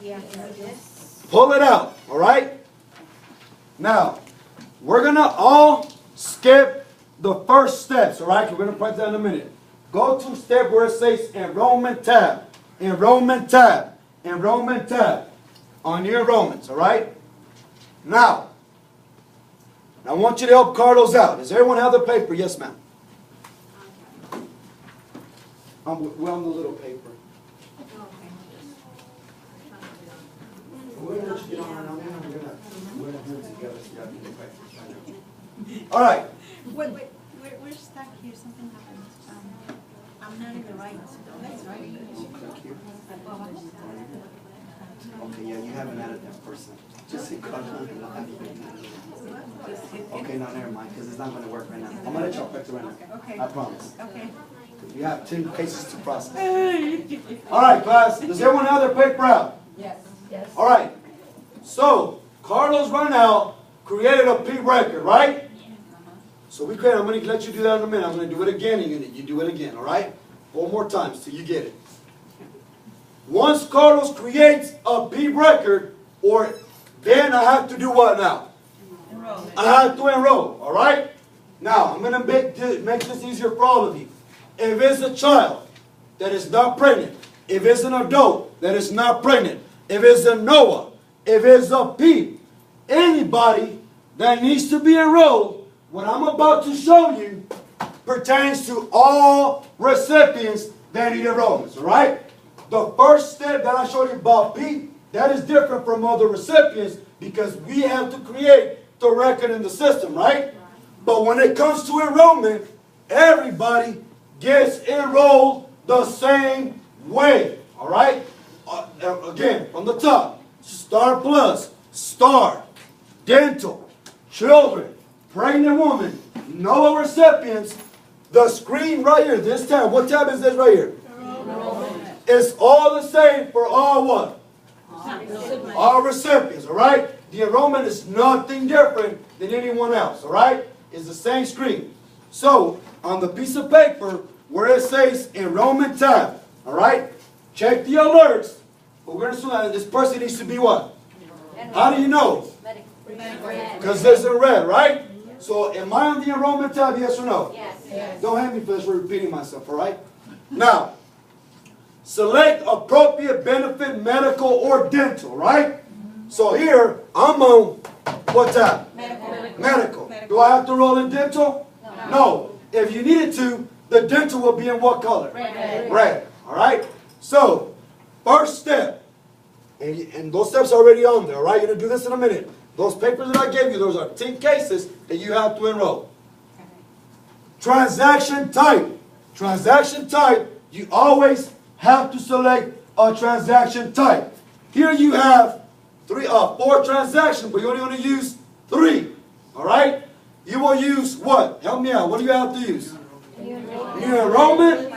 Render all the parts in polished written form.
Yeah. Pull it out, all right? Now, we're going to all skip the first steps, all right? We're going to practice that in a minute. Go to step where it says enrollment tab, enrollment tab, enrollment tab on your enrollments, all right? Now, I want you to help Carlos out. Does everyone have the paper? Yes, ma'am. We're on the little paper. We're going to let you get on right now. We're going to do it together so y'all can get practice. All right. Wait, we're stuck here. Something happened. I'm not in the right. That's right. Okay, yeah, you haven't added that person. Just say Carlos. Okay, no, never mind, because it's not going to work right now. I'm going to let y'all practice right now. Okay. I promise. Okay. You have 10 cases to process. All right, class. Does everyone have their paper out? Yes. Yes. All right. So, Carlos right now created a P record, right? So we created, I'm going to let you do that in a minute. I'm going to do it again and you do it again, all right? 4 more times till you get it. Once Carlos creates a P record, then I have to do what now? Enroll. I have to enroll, all right? Now, I'm going to make this easier for all of you. If it's a child that is not pregnant, if it's an adult that is not pregnant, if it's a Noah, if it's a P, anybody that needs to be enrolled, what I'm about to show you pertains to all recipients that need enrollments, all right? The first step that I showed you about P, that is different from other recipients because we have to create the record in the system, right? But when it comes to enrollment, everybody gets enrolled the same way, all right? Again, from the top, Star Plus, Star, Dental, Children, Pregnant Woman, NOAA recipients, the screen right here, this tab, what tab is this right here? Enrollment. It's all the same for all what? All recipients, all right? The enrollment is nothing different than anyone else, all right? It's the same screen. So, on the piece of paper where it says enrollment tab, all right? Check the alerts. We're going to assume that this person needs to be what? How do you know? Because it's in red, right? So, am I on the enrollment tab, yes or no? Yes. Don't hate me for this, for repeating myself, all right? Now, select appropriate benefit, medical or dental, right? So here, I'm on what tab? Medical. Do I have to roll in dental? No. If you needed to, the dental will be in what color? Red. All right? So, first step, and those steps are already on there, all right? You're going to do this in a minute. Those papers that I gave you, those are 10 cases that you have to enroll. Transaction type. Transaction type, you always have to select a transaction type. Here you have 4 transactions, but you only want to use 3. All right? You will use what? Help me out. What do you have to use? New enrollment,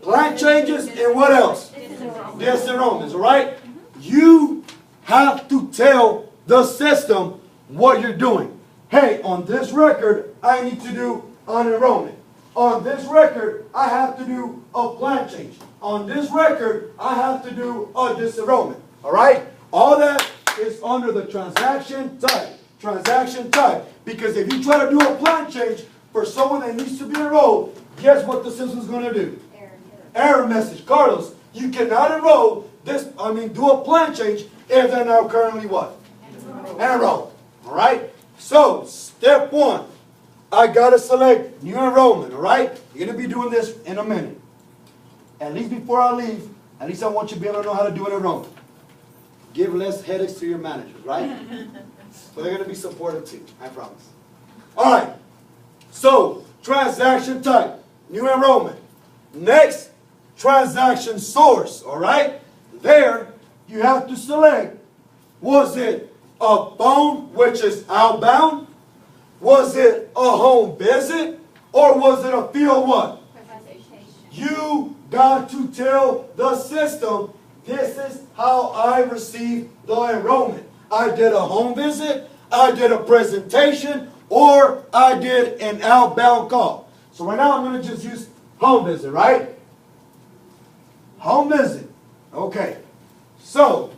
plan changes, and what else? Disenrollments. All right? You have to tell the system what you're doing. Hey, on this record, I need to do an enrollment. On this record, I have to do a plan change. On this record, I have to do a disenrollment. All right? All that is under the transaction type. Transaction type. Because if you try to do a plan change for someone that needs to be enrolled, guess what the system's going to do? Error message. Carlos, you cannot enroll do a plan change if they're now currently what? Enrolled. All right? So, step 1. I got to select new enrollment. All right? You're going to be doing this in a minute. At least before I leave, at least I want you to be able to know how to do an enrollment. Give less headaches to your managers, right? But they're going to be supportive too, I promise. All right. So, transaction type, new enrollment. Next, transaction source, all right? There, you have to select, was it a phone, which is outbound? Was it a home visit? Or was it a field what? You got to tell the system, this is how I received the enrollment. I did a home visit, I did a presentation, or I did an outbound call. So right now I'm going to just use home visit, right? Home visit. Okay. So,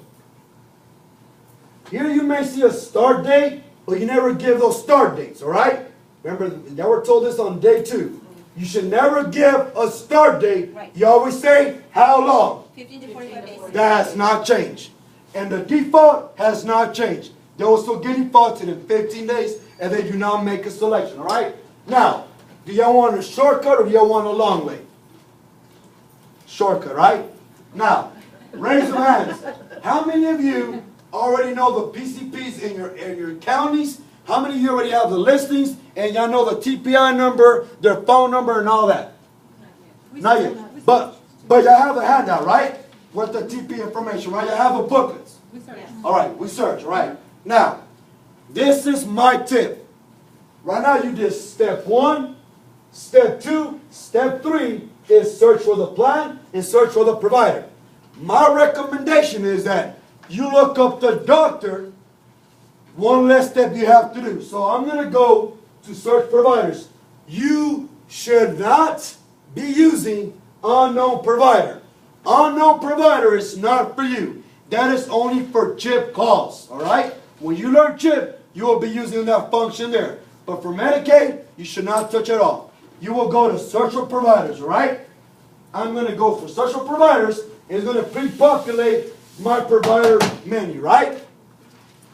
may see a start date, but you never give those start dates, all right? Remember, they were told this on day 2. You should never give a start date. Right. You always say, how long? 15 to 45 days. That has not changed. And the default has not changed. They will still get defaulted in 15 days, and they do not make a selection, all right? Now, do y'all want a shortcut or do y'all want a long way? Shortcut, right? Now, raise your hands. How many of you already know the PCPs in your counties? How many of you already have the listings and y'all know the TPI number, their phone number, and all that? Not yet. But y'all have a handout, right? With the TP information, right? Y'all have a booklet. We search. All right, we search, all right? Now, this is my tip. Right now, you did step 1, step 2, step 3 is search for the plan and search for the provider. My recommendation is that you look up the doctor. One less step you have to do. So I'm going to go to search providers. You should not be using unknown provider. Unknown provider is not for you. That is only for CHIP calls. All right? When you learn CHIP, you will be using that function there. But for Medicaid, you should not touch it all. You will go to search for providers. All right? I'm going to go for search for providers. And it's going to pre-populate my provider menu. Right?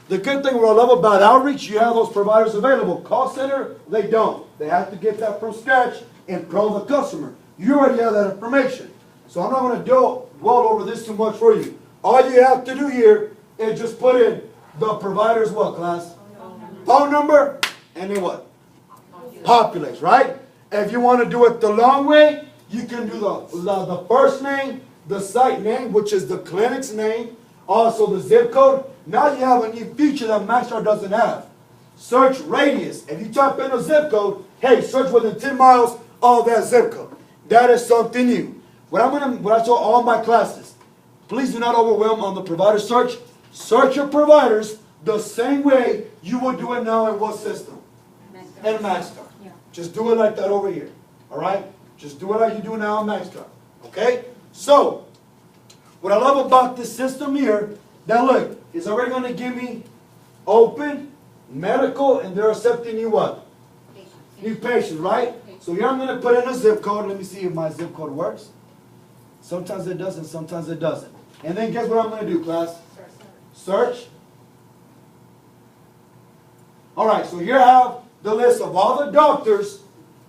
The good thing, what I love about outreach, you have those providers available. Call center, they don't. They have to get that from scratch and call the customer. You already have that information. So I'm not going to dwell over this too much for you. All you have to do here is just put in the provider's what, class? Phone number, and then what? Populates, right? If you want to do it the long way, you can do the first name, the site name, which is the clinic's name, also the zip code. Now you have a new feature that MaxStar doesn't have. Search radius. If you type in a zip code, hey, search within 10 miles of that zip code. That is something new. What I tell all my classes, please do not overwhelm on the provider search. Search your providers the same way you would do it now in what system? In MaxStar. Yeah. Just do it like that over here. All right? Just do it like you do now in MaxStar. Okay? So, what I love about this system here, now look, it's already going to give me open, medical, and they're accepting you what? New patients, right? So here I'm going to put in a zip code. Let me see if my zip code works. Sometimes it doesn't, sometimes it doesn't. And then guess what I'm going to do, class? Search. All right, so here I have the list of all the doctors,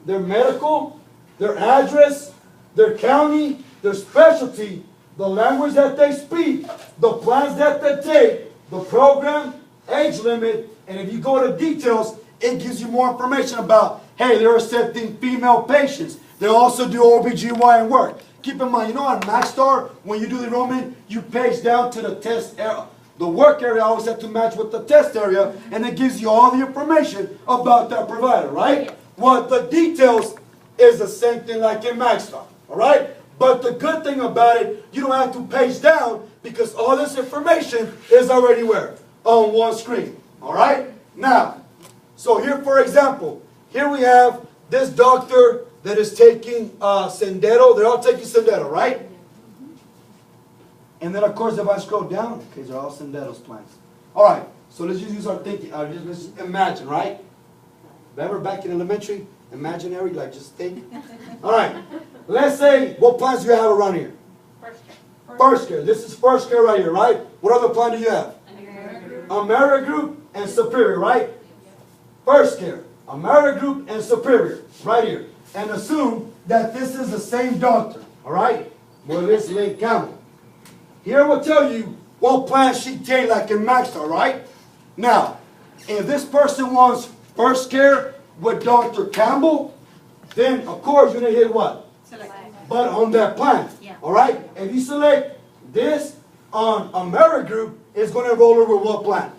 their medical, their address, their county, their specialty, the language that they speak, the plans that they take, the program, age limit, and if you go to details, it gives you more information about, hey, they're accepting female patients. They also do OBGYN work. Keep in mind, you know on MaxStar, when you do the enrollment, you page down to the test area. The work area always has to match with the test area, and it gives you all the information about that provider, right? Well, the details is the same thing like in MaxStar, all right? But the good thing about it, you don't have to page down because all this information is already where? On one screen, all right? Now, so here, for example, here we have this doctor that is taking Sendero. They're all taking Sendero, right? And then, of course, if I scroll down, okay, they're all Sendero's plans. All right, so let's just use our thinking. Let's just imagine, right? Remember back in elementary, imaginary, like just think. All right, let's say, what plans do you have around here? First care. First care. This is first care right here, right? What other plan do you have? AmeriGroup and Superior, right? First care, AmeriGroup and Superior, right here. And assume that this is the same doctor, all right? Well, this is Lynn Campbell. Here will tell you what plan she take like in MaxStar, right? Now, if this person wants first care with Dr. Campbell, then of course you're going to hit what? Select. But on that plan, Yeah. all right? If you select this on AmeriGroup, it's going to roll over what plan?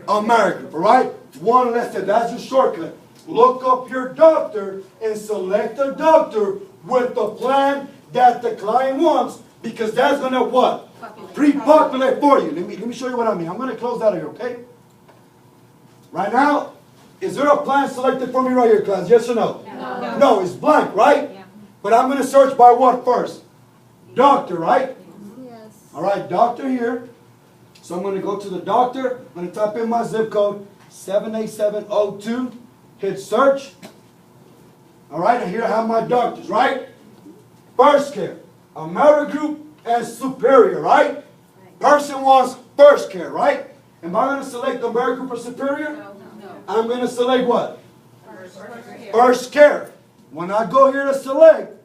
AmeriGroup, all right? One less step. That's your shortcut. Look up your doctor and select a doctor with the plan that the client wants because that's going to what? Pre-populate for you. Let me show you what I mean. I'm going to close out of here, okay? Right now, is there a plan selected for me right here, class? Yes or no? No. No, it's blank, right? Yeah. But I'm going to search by what first? Doctor, right? Yes. All right, doctor here. So I'm going to go to the doctor. I'm going to type in my zip code, 78702. Hit search. All right, and here I have my doctors, right? First care, AmeriGroup, and Superior, right? Person wants first care, right? Am I going to select AmeriGroup or Superior? No. I'm going to select what? First care. When I go here to select,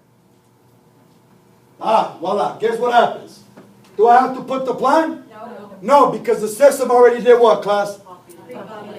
voila, guess what happens? Do I have to put the plan? No, because the system already did what, class?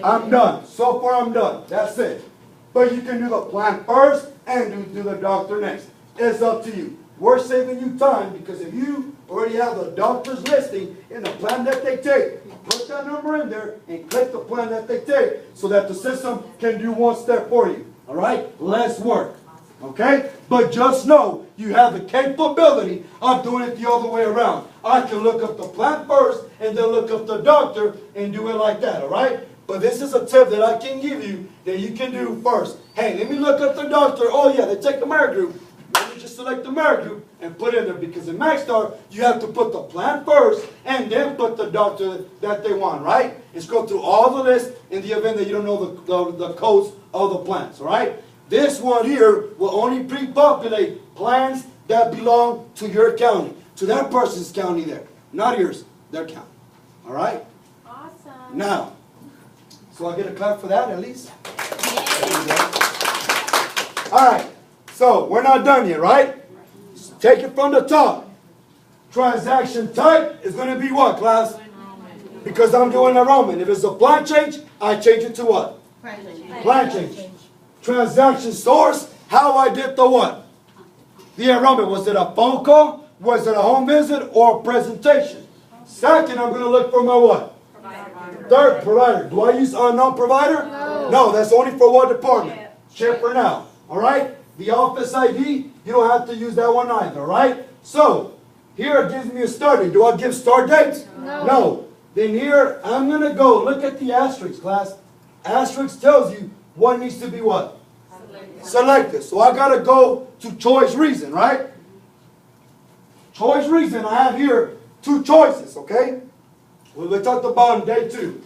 I'm done. So far I'm done. That's it. But you can do the plan first and do the doctor next. It's up to you. We're saving you time because if you already have the doctor's listing in the plan that they take, put that number in there and click the plan that they take so that the system can do one step for you. All right? Less work. Okay? But just know you have the capability of doing it the other way around. I can look up the plan first and then look up the doctor and do it like that. All right? But this is a tip that I can give you that you can do first. Hey, let me look up the doctor. Oh, yeah, they take the AmeriGroup. Let me just select the AmeriGroup and put it in there. Because in MaxStar, you have to put the plan first and then put the doctor that they want, right? It's go through all the lists in the event that you don't know the codes of the plans, all right? This one here will only pre-populate plans that belong to your county, to that person's county there. Not yours, their county. All right? Awesome. Now, so I get a clap for that at least? All right, so we're not done yet, right? Take it from the top. Transaction type is going to be what, class? Because I'm doing enrollment. If it's a plan change, I change it to what? Plan change. Transaction source, how I did the what? The enrollment. Was it a phone call? Was it a home visit or a presentation? Second, I'm going to look for my what? Third, provider. Do I use unknown provider? No, that's only for what department? Check for now. All right? The office ID, you don't have to use that one either. All right? So, here it gives me a start date. Do I give start dates? No. Then here, I'm going to go. Look at the asterisk, class. Asterisk tells you what needs to be what? Selected. So I got to go to choice reason, right? Choice reason, I have here two choices, okay? We talked about in day 2.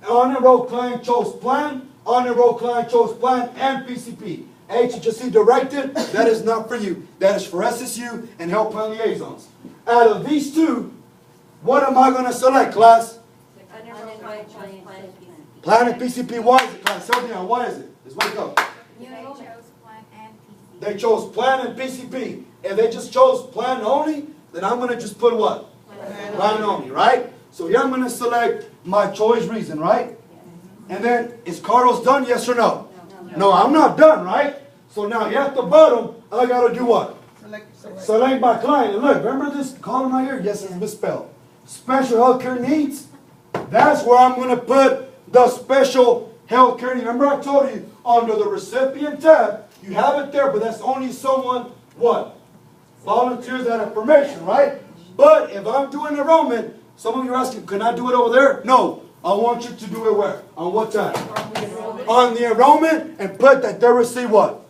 Unenrolled client chose plan, unenrolled client chose plan, and PCP. HHSC directed, that is not for you. That is for SSU and health plan liaisons. Out of these two, what am I going to select, class? Plan and PCP. Why is it, class? Tell me now, why is it? Let's wake up. They chose plan and PCP. If they just chose plan only, then I'm going to just put what? Plan only, right? So here I'm going to select my choice reason, right? And then, is Carlos done, yes or no? No, I'm not done, right? So now here at the bottom, I got to do what? Select my client. And look, remember this column right here? Yes, it's misspelled. Special health care needs. That's where I'm going to put the special health care needs. Remember I told you, under the recipient tab, you have it there, but that's only someone, what? Volunteers that information, right? But if I'm doing enrollment, some of you are asking, can I do it over there? No. I want you to do it where? On what time? On the enrollment, and put that they receive what?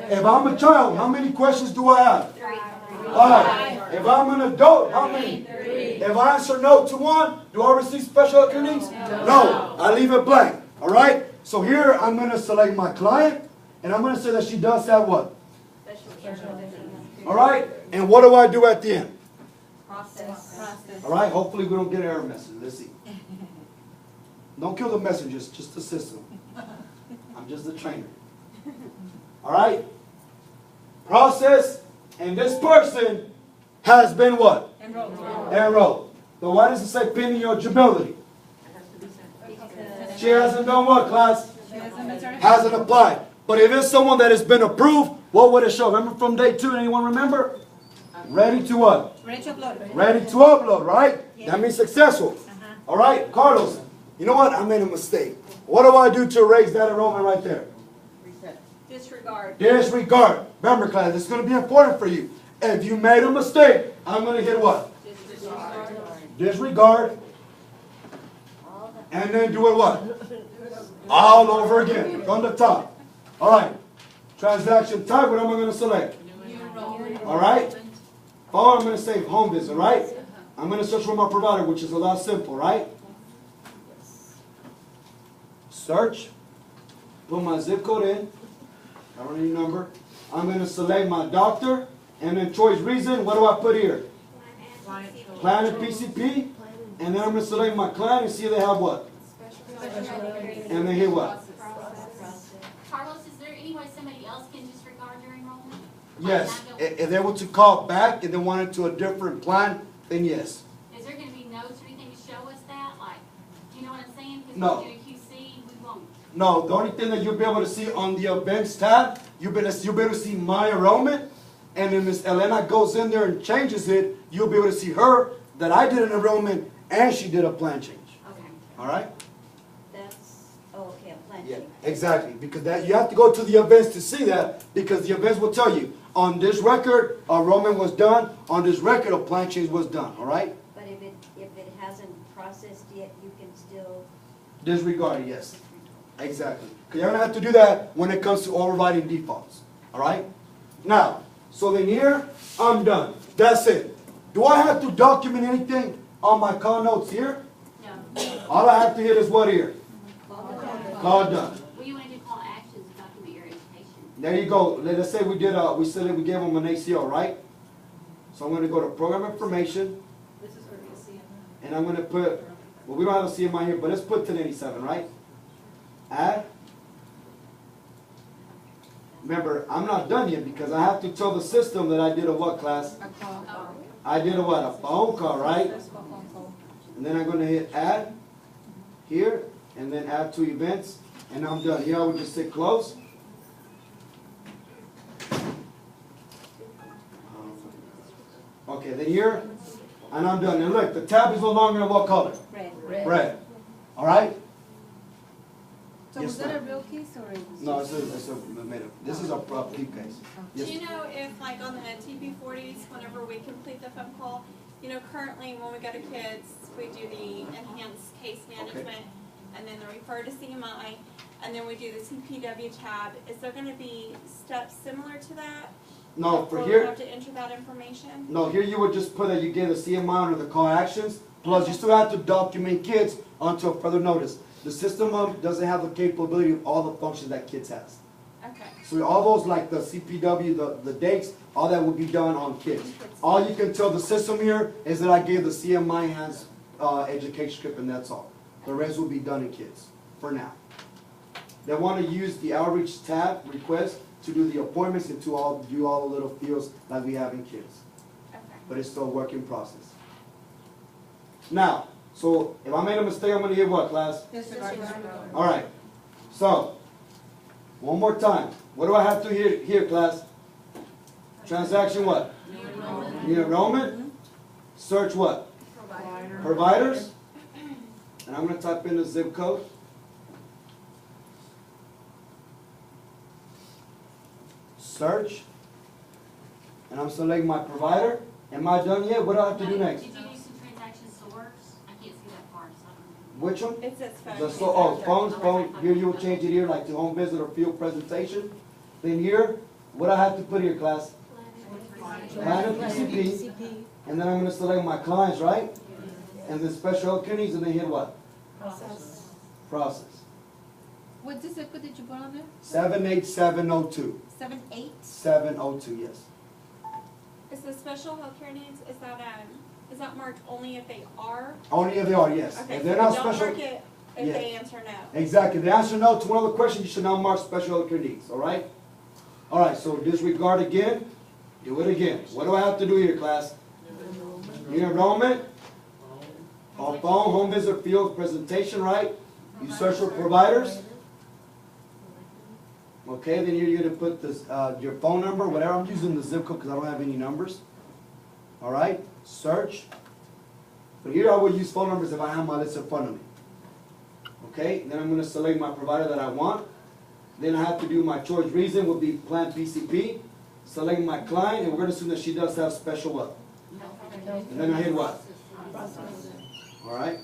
If I'm a child, how many questions do I have? 5. If I'm an adult, how many? 3. If I answer no to one, do I receive special health care needs? No. I leave it blank. All right? So here I'm going to select my client, and I'm going to say that she does have what? All right? And what do I do at the end? Process. All right? Hopefully we don't get error messages. Let's see. Don't kill the messengers, just the system. I'm just the trainer. All right? Process, and this person has been what? Enrolled. So why does it say pending eligibility? She hasn't done what, class? Hasn't applied. But if it's someone that has been approved, what would it show? Remember from day 2, anyone remember? Ready to what? Ready to upload. Ready to upload, right? That means successful. All right, Carlos, you know what? I made a mistake. What do I do to erase that enrollment right there? Disregard. Disregard. Remember, class, it's going to be important for you. If you made a mistake, I'm going to hit what? Disregard. And then do it what? All over again, from the top. All right. Transaction type, what am I going to select? All right. Oh, I'm going to say home visit, right? I'm going to search for my provider, which is a lot simple, right? Search. Put my zip code in. I don't need a number. I'm going to select my doctor. And then choice reason, what do I put here? Plan and PCP. And then I'm going to select my client and see if they have what? And then hit what? Carlos, is there any way somebody else can disregard their enrollment? Yes. If they were to call back and they wanted to a different plan, then yes. Is there gonna be notes or anything to show us that? Like, you know what I'm saying? No. Because when we do a QC, we won't. No, the only thing that you'll be able to see on the events tab, you'll be able to see my enrollment. And then Miss Elena goes in there and changes it, you'll be able to see her that I did an enrollment and she did a plan change. Okay. All right? Okay, a plan Yeah, change. exactly. Because that you have to go to the events to see that, because the events will tell you on this record a enrollment was done, on this record a plan change was done. All right? But if it hasn't processed yet, you can still. Disregard it, yes. Exactly. Because you're gonna have to do that when it comes to overriding defaults. All right? Now, so then here I'm done. That's it. Do I have to document anything on my call notes here? No. All I have to hit is what here? Call done. Well, you wanna do call actions to document your education. There you go. Let's say we did we said that we gave them an ACO, right? So I'm going to go to program information. This is where we see it. And I'm going to put, well, we don't have a CMI here, but let's put 1087, right? Add. Remember, I'm not done yet because I have to tell the system that I did a what class? A call. I did a what? A phone call, right? First phone call. And then I'm going to hit add here, and then add to events, and I'm done. Here I would just say close. Okay, then here, and I'm done. And look, the tab is no longer in what color? Red. Red. All right? So Yes, was that a ma'am. real case or? a- No, it's a made up. This is a deep case. Do Yes. you know if, like, on the TP40s, whenever we complete the phone call, you know, currently when we go to kids, we do the enhanced case management, and then the refer to CMI, and then we do the CPW tab. Is there gonna be steps similar to that? No, for Where we here, have to enter that information? no, here you would just put that you gave the CMI under the call actions, plus you still have to document kids until further notice. The system doesn't have the capability of all the functions that kids has. Okay. So all those like the CPW, the dates, all that will be done on kids. All you can tell the system here is that I gave the CMI enhanced education script and that's all. The rest will be done in kids, for now. They want to use the outreach tab request to do the appointments and to do all the little fields like we have in kids. Okay. But it's still a work in process. Now, so if I made a mistake, I'm going to hit what, class? Disregard. All right. So, one more time. What do I have to hit here, class? Transaction what? New enrollment. Search what? Providers. And I'm going to type in the zip code. Search. And I'm selecting my provider. Am I done yet? What do I have to do next? Did you do some transaction source? I can't see that part, so I don't know. Which one? It says phone. Phone. Here you will change it here, like to home visit or field presentation. Then here, what I have to put here, class? Plan and PCP. And then I'm going to select my clients, right? And then special health care needs, and then hit what? Process. What zip code did you put on there? 78702. 78? 702, yes. Is the special healthcare needs, is that marked only if they are? Only if they are, yes. Okay, If so they're not don't special. mark it if Yeah. they answer no. Exactly. If they answer no to one of the questions, you should now mark special health care needs, all right? All right, so disregard again. Do it again. What do I have to do here, class? New enrollment. On phone, home visit, field presentation, right? You search for providers. Okay, then you're going to put this, your phone number, whatever. I'm using the zip code because I don't have any numbers. All right, search. But here I would use phone numbers if I have my list in front of me. Okay, then I'm going to select my provider that I want. Then I have to do my choice reason would be plan PCP. Select my client, and we're going to assume that she does have special what? And then I hit what? All right.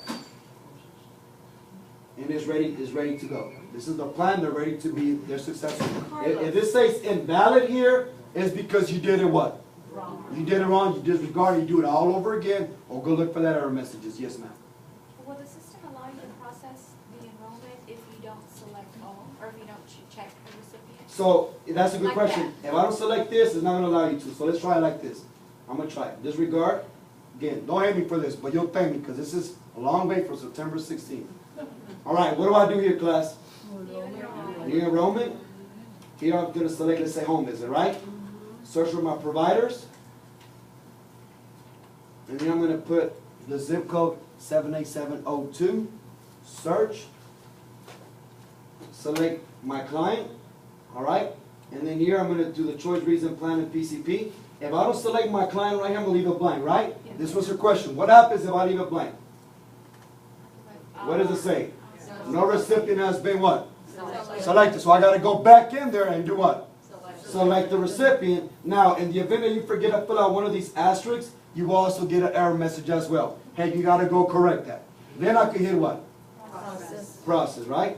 And it's ready to go. This is the plan. They're ready to be. They're successful. If this says invalid here, it's because you did it what? Wrong. You did it wrong, you disregard it, you do it all over again, or go look for that error messages. Yes, ma'am. Will the system allow you to process the enrollment if you don't select all, or if you don't check the recipient? So, that's a good Like question. If I don't select this, it's not gonna allow you to. So let's try it like this. I'm gonna try it. Disregard. Again, don't hate me for this, but you'll thank me, because this is a long way for September 16th. All right, what do I do here, class? New enrollment. Here I'm gonna select, let's say, home visit, right? Search for my providers. And then I'm gonna put the zip code 78702. Search. Select my client. All right? And then here I'm gonna do the choice, reason, plan, and PCP. If I don't select my client right here, I'm gonna leave it blank, right? This was your question. What happens if I leave it blank? What does it say? No recipient has been what? Selected. So I got to go back in there and do what? Select the recipient. Now, in the event that you forget to fill out one of these asterisks, you will also get an error message as well. Hey, you got to go correct that. Then I can hit what? Process, right?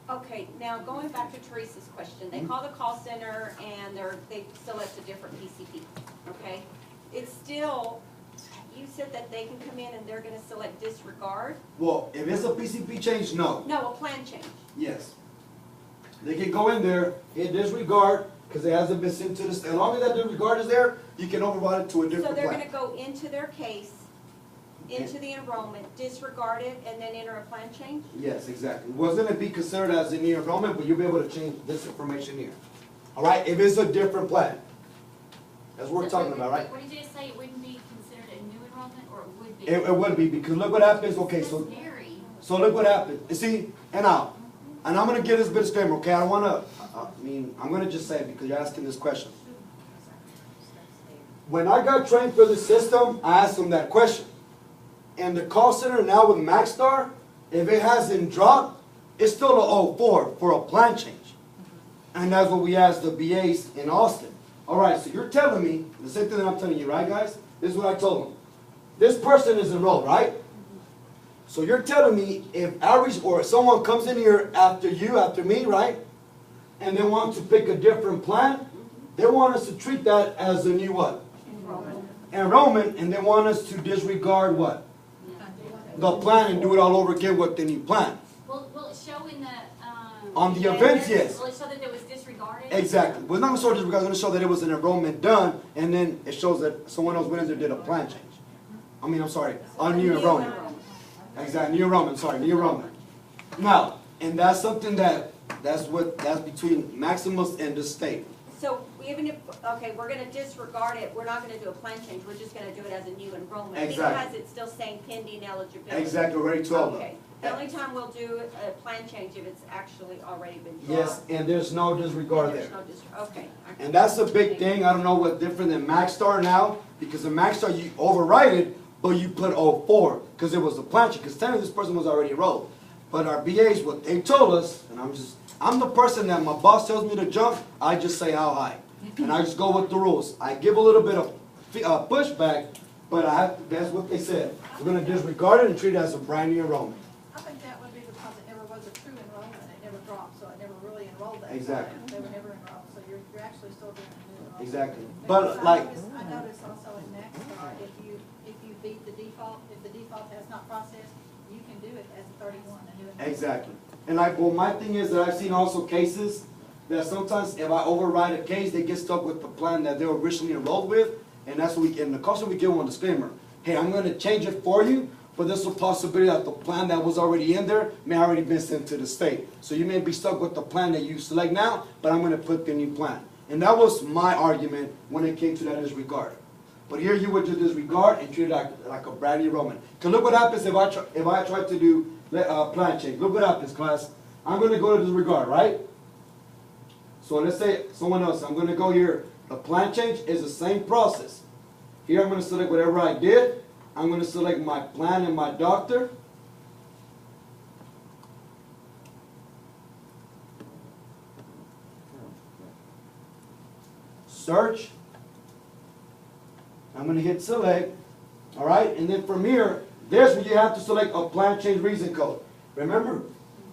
Okay, now going back to Teresa's question, they call the call center and they select a different PCP, okay? It's still, you said that they can come in and they're gonna select disregard? Well, if it's a PCP change, no. No, a plan change. Yes. They can go in there, hit disregard, because it hasn't been sent to the state. As long as that disregard is there, you can override it to a So different they're plan. gonna go into their case, into the enrollment, disregard it, and then enter a plan change? Yes, exactly. It wasn't to be considered as a new enrollment, but you'll be able to change this information here. All right, if it's a different plan. That's what we're talking about, right? What did you just say, it wouldn't be considered a new enrollment, or it would be? It would be, because look what happens, okay, That's so scary. look what happened. You see, and now, and I'm gonna give this bit of disclaimer, okay? I don't wanna, I'm gonna just say it because you're asking this question. When I got trained for the system, I asked them that question. And the call center now with MaxStar, if it hasn't dropped, it's still a 04 for a plan change. And that's what we asked the BAs in Austin. All right, so you're telling me, the same thing that I'm telling you, right, guys? This is what I told them. This person is enrolled, right? So you're telling me if average or someone comes in here after you, after me, right? And they want to pick a different plan, they want us to treat that as a new what? Enrollment, and they want us to disregard what? The plan and do it all over again with the new plan. Will it show in the, On the events, yes. will it show that it was disregarded? Exactly. Well, it's not going to show disregard, it's going to show that it was an enrollment done, and then it shows that someone else went in there and did a plan change. I mean, I'm sorry, a new enrollment. Exactly, new enrollment, sorry, new enrollment. Now, and that's something that's between Maximus and the state. So even if, okay, we're gonna disregard it, we're not gonna do a plan change, we're just gonna do it as a new enrollment. Exactly. Because it's still saying pending eligibility. Exactly, already 12 of them. Okay, the only time we'll do a plan change if it's actually already been dropped. Yes, and there's no disregard There's there. no okay. And that's a big thing. I don't know what's different than MaxStar now, because in MaxStar you overwrite it, but you put 04 because it was a plan change. Because technically this person was already enrolled. But our BAs, what they told us, and I'm the person that my boss tells me to jump, I just say how high. And I just go with the rules. I give a little bit of pushback, but that's what they said. We're going to disregard it and treat it as a brand new enrollment. I think that would be because it never was a true enrollment, it never dropped, so it never really enrolled that. Exactly. They were never enrolled, so you're actually still doing a new enrollment. Exactly. Because But like, I noticed also in MaxStar, if you beat the default, if the default has not processed, you can do it as a 31, a new enrollment. exactly. And like, well, my thing is that I've seen also cases that sometimes if I override a case, they get stuck with the plan that they were originally enrolled with, and that's what in the caution we give them a disclaimer. Hey, I'm going to change it for you, but there's a possibility that the plan that was already in there may already been sent to the state. So you may be stuck with the plan that you select now, but I'm going to put the new plan. And that was my argument when it came to that disregard. But here you would just disregard and treat it like a brand new enrollment. Because look what happens if I try to do plan change. Look what happens, class. I'm going to go to disregard, right? So let's say someone else, I'm going to go here. The plan change is the same process. Here I'm going to select whatever I did. I'm going to select my plan and my doctor. Search. I'm going to hit select. All right, and then from here, there's where you have to select a plan change reason code. Remember,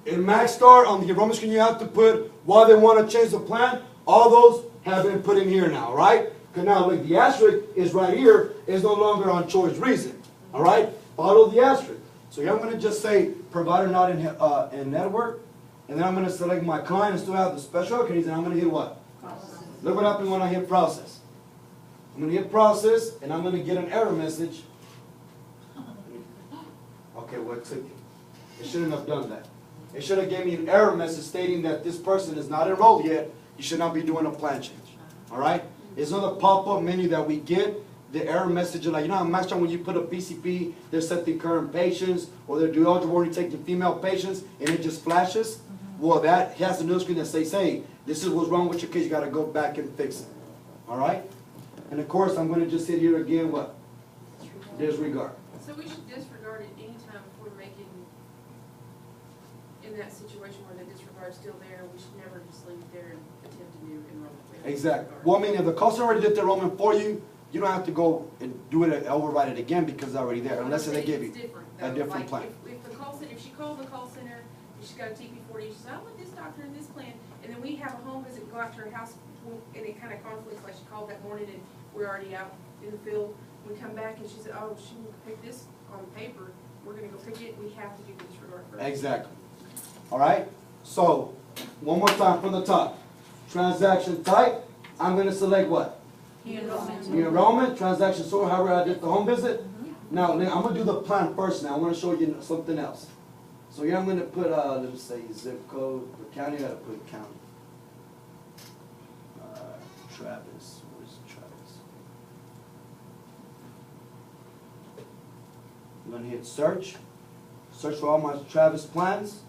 in MaxStar on the enrollment screen, you have to put why they want to change the plan. All those have been put in here now, right? Because now look, the asterisk is right here, is no longer on choice reason. All right? Follow the asterisk. So here I'm going to just say provider not in network. And then I'm going to select my client and still have the special case, and I'm going to hit what? Process. Look what happens when I hit process. I'm going to hit process, and I'm going to get an error message. Okay, what took it? It shouldn't have done that. It should have given me an error message stating that this person is not enrolled yet. You should not be doing a plan change. All right? It's on the pop-up menu that we get. The error message, like, you know how much time when you put a PCP, they're setting current patients, or they're dual eligibility taking female patients, and it just flashes? Well, that has a new screen that says, hey, this is what's wrong with your case, you got to go back and fix it. All right? And of course, I'm going to just hit here again, what? Disregard. So we should disregard it anytime if we're making, in that situation where the disregard's still there, we should never just leave it there and attempt a new enrollment. We have to Exactly. disregard. Well, I mean, if the customer already did the enrollment for you, you don't have to go and do it, override it again because it's already there, unless they give you It's different, a though. different Like, plan. If the call center, if she called the call center, and she's got a TP40, she says, I want this doctor in this plan, and then we have a home visit, go out to her house, and it kind of conflicts, like she called that morning and we're already out in the field. We come back and she said, oh, she picked this on paper, we're gonna go pick it, we have to do the disregard first. Exactly. All right? So, one more time from the top. Transaction type, I'm going to select what? Enrollment. The enrollment, transaction sort, however I did the home visit. Now, I'm going to do the plan first now. I want to show you something else. So here I'm going to put, let's say, zip code. For county, I got to put county. Travis. Where's Travis? I'm going to hit search. Search for all my Travis plans.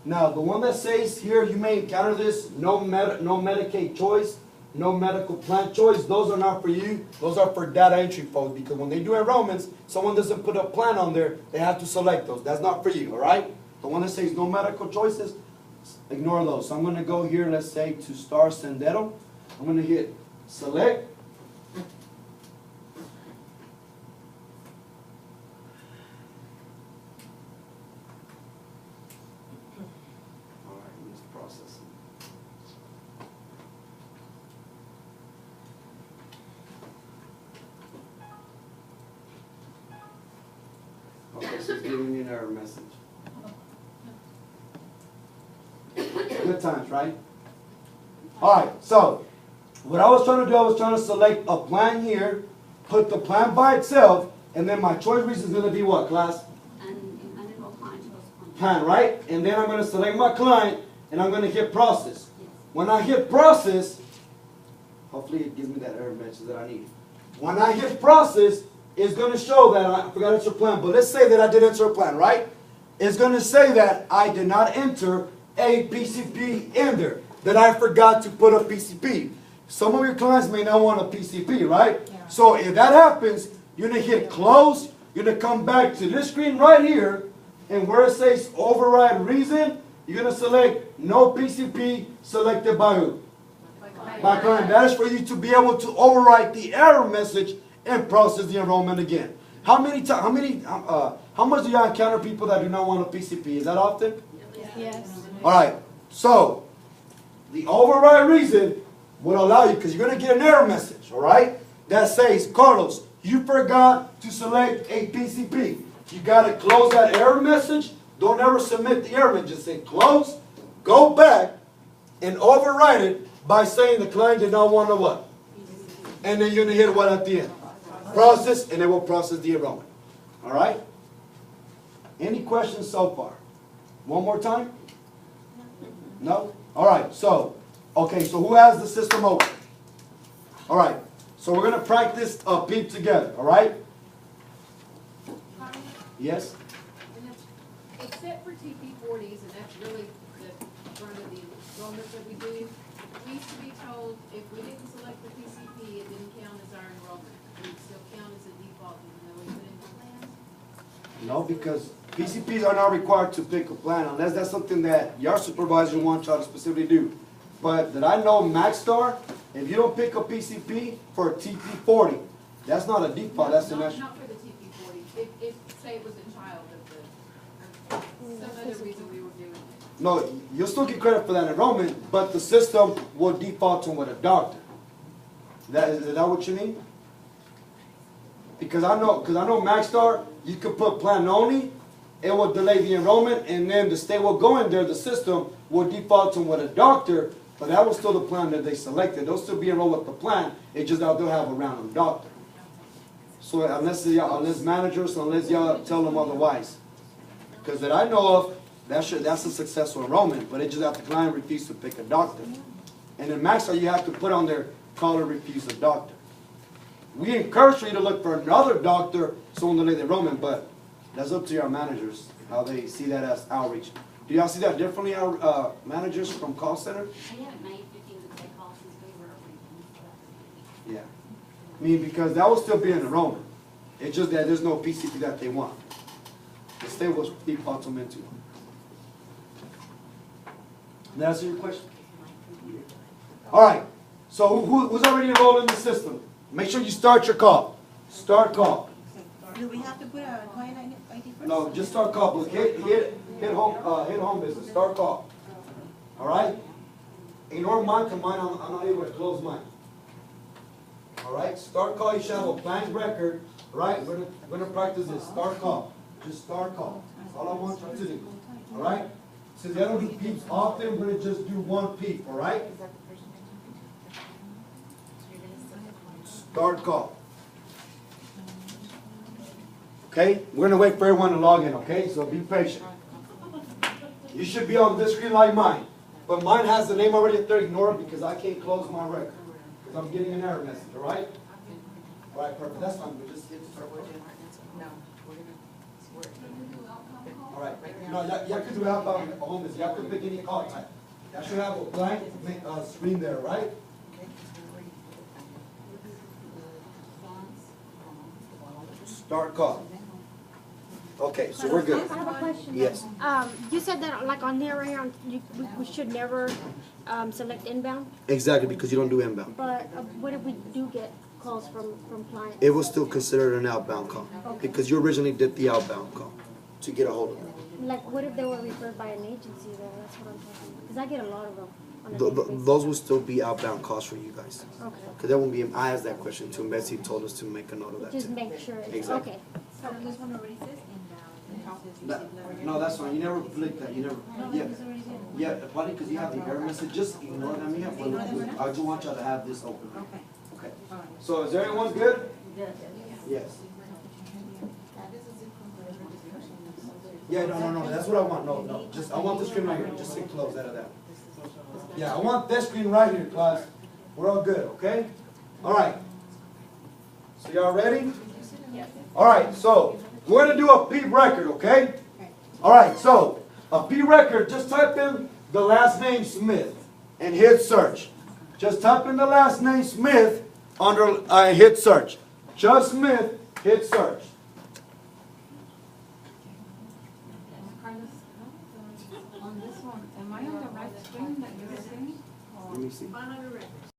Now, the one that says here, you may encounter this, no Medicaid choice, no medical plan choice, those are not for you. Those are for data entry folks, because when they do enrollments, someone doesn't put a plan on there, they have to select those. That's not for you, all right? The one that says no medical choices, ignore those. So I'm going to go here, let's say, to Star Sendero. I'm going to hit select. All right, let's process it. Okay, so it's giving me an error message. Good times, right? All right, so what I was trying to do, I was trying to select a plan here, put the plan by itself, and then my choice reason is going to be what, class? Unenrolled client, choice Plan, right? And then I'm going to select my client, and I'm going to hit process. When I hit process, hopefully it gives me that error message that I need. When I hit process, it's going to show that I forgot to enter a plan. But let's say that I did enter a plan, right? It's going to say that I did not enter a PCP in there, that I forgot to put a PCP. Some of your clients may not want a PCP, right? Yeah. So if that happens, you're going to hit close. You're going to come back to this screen right here, and where it says override reason, you're going to select no PCP selected by who? By client. That is for you to be able to overwrite the error message and process the enrollment again. How much do y'all encounter people that do not want a PCP? Is that often? Yes. All right. So the override reason will allow you, because you're going to get an error message, all right, that says, Carlos, you forgot to select a PCP. You got to close that error message. Don't ever submit the error message. Just say close, go back, and override it by saying the client did not want to what? And then you're going to hit what at the end? Process, and it will process the enrollment. All right? Any questions so far? One more time? No? All right, so, okay, so who has the system open? All right, so we're going to practice a peep together, all right? Yes? Except for TP40s, and that's really the front of the enrollment that we do, we used to be told if we didn't select the PCP, it didn't count as our enrollment. It would still count as a default, even though we put in the plan. No, because PCPs are not required to pick a plan unless that's something that your supervisor wants y'all to specifically do. But that I know MaxStar, if you don't pick a PCP for a TP40, that's not a default, that's the national. Not for the TP40. If, say it was a child of the, some other reason we were doing it. No, you'll still get credit for that enrollment, but the system will default to what a doctor. Is that what you mean? Because I know MaxStar, you could put plan only, it will delay the enrollment, and then the state will go in there, the system will default them with a doctor, but that was still the plan that they selected. They'll still be enrolled with the plan, it's just that they'll have a random doctor. So unless managers, unless y'all tell them otherwise. Because that I know of, that's a successful enrollment, but it just that the client refused to pick a doctor. And in MaxStar, you have to put on there, call or refuse a doctor. We encourage you to look for another doctor, someone to delay the enrollment, but that's up to your managers, how they see that as outreach. Do y'all see that differently, our managers from call center? We haven't made 15 to take calls since we were open. Yeah. I mean, because that will still be an enrollment. It's just that there's no PCP that they want. The state will default them into. That answer your question? All right. So who's already enrolled in the system? Make sure you start your call. Start call. Do we have to put a client ID first? No, just start call. But hit home business. Start call. All right. Ignore mine, cause mine I'm not able to close mine. All right. Start call. You should have a blank record. Right. We're gonna practice this. Start call. Just start call. That's all I want you to do. All right. Since I don't do peeps often, we're gonna just do one peep. All right. Start call. Okay, we're gonna wait for everyone to log in, okay? So be patient. You should be on this screen like mine. But mine has the name already up there, ignore it because I can't close my record. Because I'm getting an error message, alright? Alright, perfect. That's fine. We just hit start. Alright. No, y'all can do outbound home business. Y'all can pick any call type. Y'all should have a blank screen there, right? Start call. Okay, so we're good. I have a question. Yes. You said that like on there right here, we should never select inbound, Exactly, because you don't do inbound. but what if we do get calls from clients? It was still considered an outbound call because you originally did the outbound call to get a hold of them. Like, what if they were referred by an agency though? That's what I'm talking about. Because I get a lot of them on a daily basis. Those will still be outbound calls for you guys. Okay. Because that won't be, I asked that question too, and Betsy told us to make a note of that Just too. make sure. Exactly. Okay. So this one already says inbound. No, that's fine. You never click that. You never, yeah. Yeah, probably because you have the error message. Just ignore them. You have, I just want y'all to have this open. Okay. Okay. So is everyone good? Yes. Yeah, no, that's what I want. No, just, I want this screen right here. Just hit close out of that. Yeah, I want this screen right here, class. We're all good, okay? All right. So y'all ready? Yes. All right, so we're gonna do a P record, okay? All right, so a P record, just type in the last name Smith and hit search. Just type in the last name Smith under hit search. Just Smith, hit search. On this one, am I on the right screen that you're seeing? Let me see.